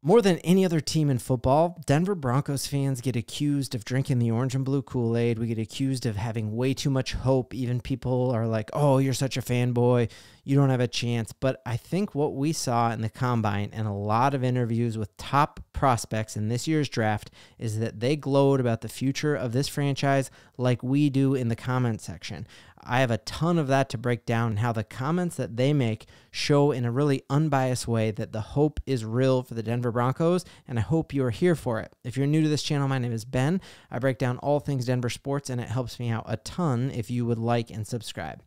More than any other team in football, Denver Broncos fans get accused of drinking the orange and blue Kool-Aid. We get accused of having way too much hope. Even people are like, oh, you're such a fanboy. You don't have a chance. But I think what we saw in the combine and a lot of interviews with top prospects in this year's draft is that they glowed about the future of this franchise like we do in the comment section. I have a ton of that to break down and how the comments that they make show in a really unbiased way that the hope is real for the Denver Broncos, and I hope you are here for it. If you're new to this channel, my name is Ben. I break down all things Denver sports, and it helps me out a ton if you would like and subscribe.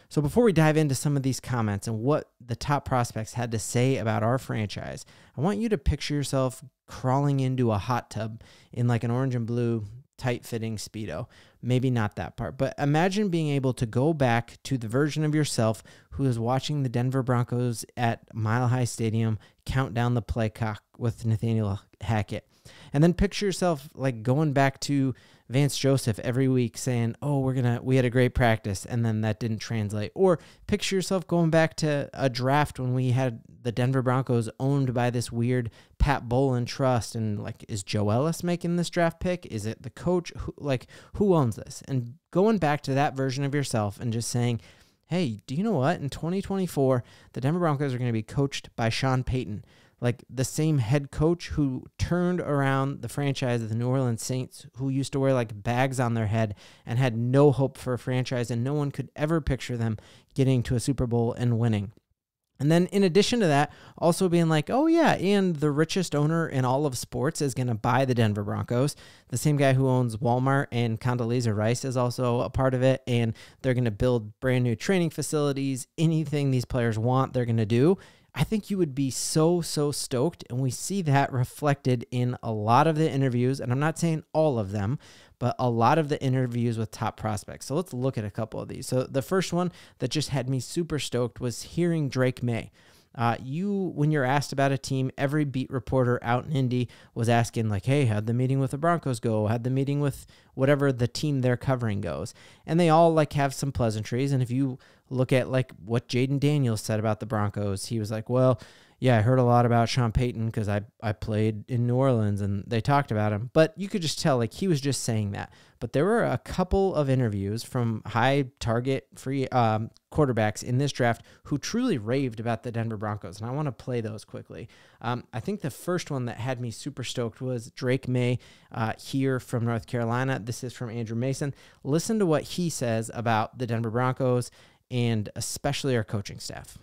So before we dive into some of these comments and what the top prospects had to say about our franchise, I want you to picture yourself crawling into a hot tub in like an orange and blue tight-fitting Speedo. Maybe not that part, but imagine being able to go back to the version of yourself who is watching the Denver Broncos at Mile High Stadium count down the play clock with Nathaniel Hackett. And then picture yourself like going back to Vance Joseph every week saying, oh, we had a great practice, and then that didn't translate. Or picture yourself going back to a draft when we had the Denver Broncos owned by this weird Pat Bowlen trust, and like, is Joe Ellis making this draft pick? Is it the coach? Who owns this? And going back to that version of yourself and just saying, hey, do you know what? In 2024, the Denver Broncos are going to be coached by Shawn Payton, like the same head coach who turned around the franchise of the New Orleans Saints, who used to wear like bags on their head and had no hope for a franchise, and no one could ever picture them getting to a Super Bowl and winning. And then in addition to that, also being like, oh yeah, and the richest owner in all of sports is going to buy the Denver Broncos. The same guy who owns Walmart and Condoleezza Rice is also a part of it, and they're going to build brand new training facilities. Anything these players want, they're going to do. I think you would be so stoked, and we see that reflected in a lot of the interviews, and I'm not saying all of them, but a lot of the interviews with top prospects. So let's look at a couple of these. So the first one that just had me super stoked was hearing Drake May. When you're asked about a team, every beat reporter out in Indy was asking like, hey, how'd the meeting with the Broncos go? How'd the meeting with whatever the team they're covering goes? And they all like have some pleasantries. And if you look at like what Jaden Daniels said about the Broncos, he was like, well, yeah, I heard a lot about Shawn Payton because I played in New Orleans and they talked about him. But you could just tell like he was just saying that. But there were a couple of interviews from high target free quarterbacks in this draft who truly raved about the Denver Broncos. And I want to play those quickly. I think the first one that had me super stoked was Drake May here from North Carolina. This is from Andrew Mason. Listen to what he says about the Denver Broncos and especially our coaching staff.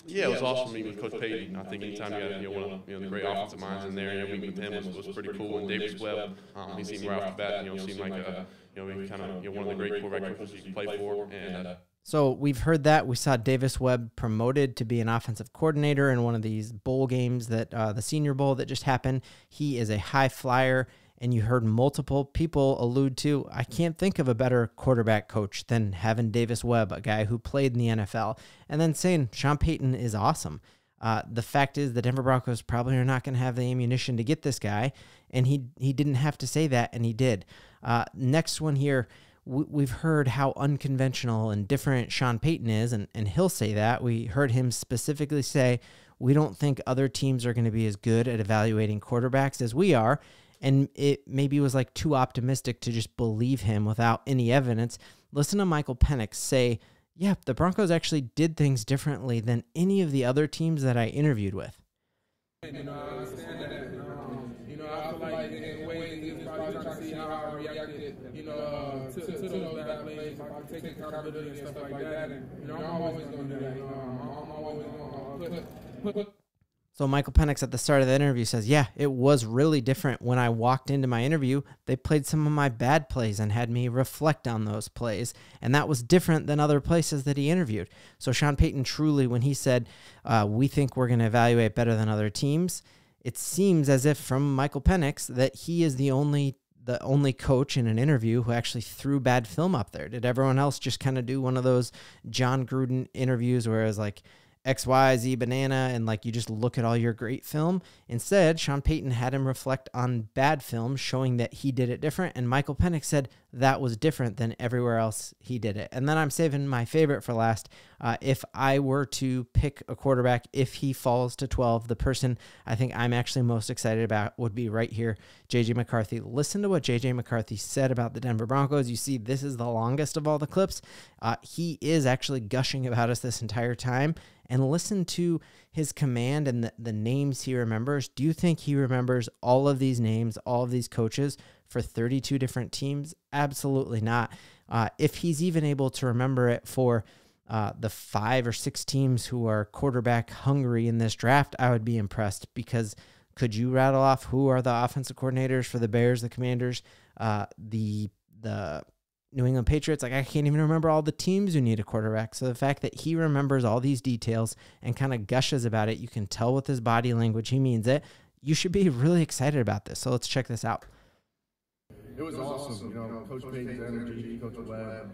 Yeah, it was awesome meeting with Coach Payton. I think anytime you got one of the great offensive minds in there, meeting with him was pretty cool. And Davis Webb, he seemed right off the bat, seemed like one of the great quarterback coaches you can play for. And so we've heard that. We saw Davis Webb promoted to be an offensive coordinator in one of these bowl games that the Senior Bowl that just happened. He is a high flyer. And you heard multiple people allude to, I can't think of a better quarterback coach than having Davis Webb, a guy who played in the NFL, and then saying Shawn Payton is awesome. The fact is the Denver Broncos probably are not going to have the ammunition to get this guy, and he didn't have to say that, and he did. Next one here, we've heard how unconventional and different Shawn Payton is, and he'll say that. We heard him specifically say, we don't think other teams are going to be as good at evaluating quarterbacks as we are. And it maybe was like too optimistic to just believe him without any evidence. Listen to Michael Penix say, yeah, the Broncos actually did things differently than any of the other teams that I interviewed with. I understand that. I feel like in a way, he was probably trying to see how I reacted, to those bad plays, if I could take accountability and stuff like that. And, I'm always going to do that. I'm always going to put. So Michael Penix at the start of the interview says, yeah, it was really different. When I walked into my interview, they played some of my bad plays and had me reflect on those plays. And that was different than other places that he interviewed. So Shawn Payton truly, when he said, we think we're going to evaluate better than other teams, it seems as if from Michael Penix that he is the only coach in an interview who actually threw bad film up there. Did everyone else just kind of do one of those John Gruden interviews where it was like, XYZ banana and like you just look at all your great film. Instead, Shawn Payton had him reflect on bad film, showing that he did it different. And Michael Penix said that was different than everywhere else he did it. And then I'm saving my favorite for last. If I were to pick a quarterback, if he falls to 12, the person I think I'm actually most excited about would be right here, J.J. McCarthy. Listen to what J.J. McCarthy said about the Denver Broncos. You see, this is the longest of all the clips. He is actually gushing about us this entire time. And listen to his command and the names he remembers. Do you think he remembers all of these names, all of these coaches for 32 different teams? Absolutely not. If he's even able to remember it for the 5 or 6 teams who are quarterback hungry in this draft, I would be impressed, because could you rattle off who are the offensive coordinators for the Bears, the Commanders, the New England Patriots? Like, I can't even remember all the teams who need a quarterback. So the fact that he remembers all these details and kind of gushes about it, you can tell with his body language he means it. You should be really excited about this. So let's check this out. It was awesome. Coach Payton's energy, Coach Webb,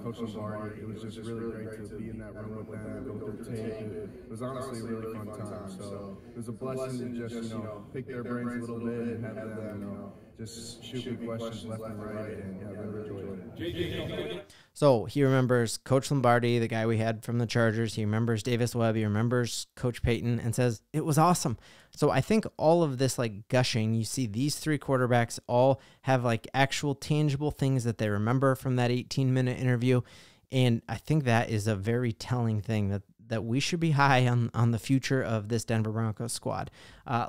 Coach Lombardi. It was just really great to be in that room with them, go through tape. It was honestly a really fun time. So it was a blessing to just, pick their brains a little bit and have them, just shoot me questions left and right, and I really enjoyed it. So he remembers Coach Lombardi, the guy we had from the Chargers. He remembers Davis Webb. He remembers Coach Payton and says, it was awesome. So I think all of this like gushing, you see these 3 quarterbacks all have like actual tangible things that they remember from that 18-minute interview. And I think that is a very telling thing that we should be high on the future of this Denver Broncos squad.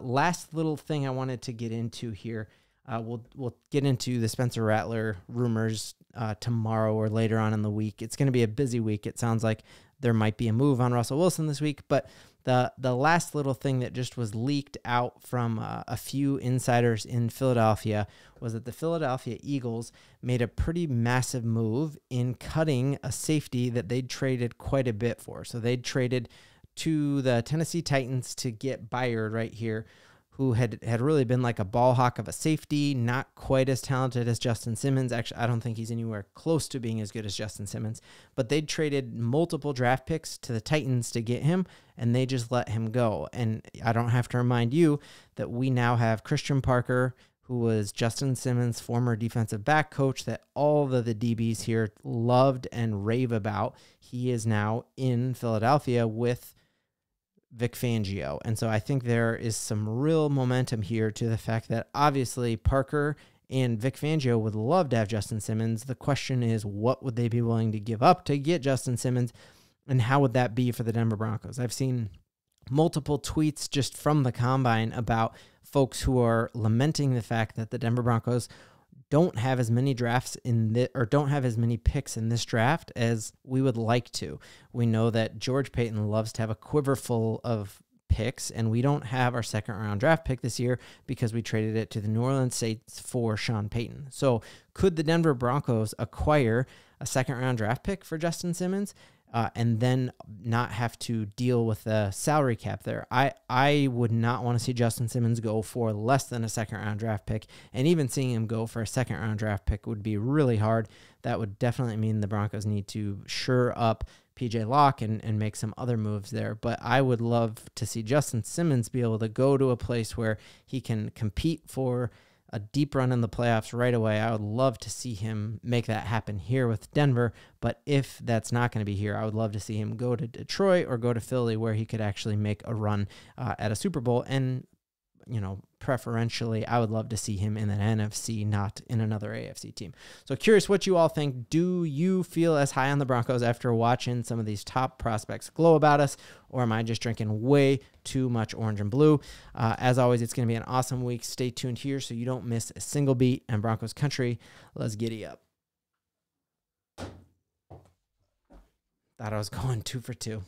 Last little thing I wanted to get into here. We'll get into the Spencer Rattler rumors tomorrow or later on in the week. It's going to be a busy week. It sounds like there might be a move on Russell Wilson this week, but the last little thing that just was leaked out from a few insiders in Philadelphia was that the Philadelphia Eagles made a pretty massive move in cutting a safety that they'd traded quite a bit for. So they'd traded to the Tennessee Titans to get Byard right here, who had really been like a ball hawk of a safety, not quite as talented as Justin Simmons. Actually, I don't think he's anywhere close to being as good as Justin Simmons, but they'd traded multiple draft picks to the Titans to get him, and they just let him go. And I don't have to remind you that we now have Christian Parker, who was Justin Simmons' former defensive back coach that all of the DBs here loved and rave about. He is now in Philadelphia with Vic Fangio. And so I think there is some real momentum here to the fact that obviously Parker and Vic Fangio would love to have Justin Simmons. The question is, what would they be willing to give up to get Justin Simmons, and how would that be for the Denver Broncos? I've seen multiple tweets just from the combine about folks who are lamenting the fact that the Denver Broncos don't have as many drafts don't have as many picks in this draft as we would like to. We know that George Payton loves to have a quiver full of picks, and we don't have our 2nd round draft pick this year because we traded it to the New Orleans Saints for Shawn Payton. So could the Denver Broncos acquire a 2nd round draft pick for Justin Simmons and then not have to deal with the salary cap there? I would not want to see Justin Simmons go for less than a 2nd round draft pick, and even seeing him go for a 2nd round draft pick would be really hard. That would definitely mean the Broncos need to shore up PJ Locke and make some other moves there. But I would love to see Justin Simmons be able to go to a place where he can compete for a deep run in the playoffs right away. I would love to see him make that happen here with Denver, but if that's not going to be here, I would love to see him go to Detroit or go to Philly, where he could actually make a run at a Super Bowl. And, preferentially, I would love to see him in an NFC, not in another AFC team. So curious what you all think. Do you feel as high on the Broncos after watching some of these top prospects glow about us, or am I just drinking way too much orange and blue? As always, it's going to be an awesome week. Stay tuned here so you don't miss a single beat in Broncos country. Let's giddy up. Thought I was going 2 for 2.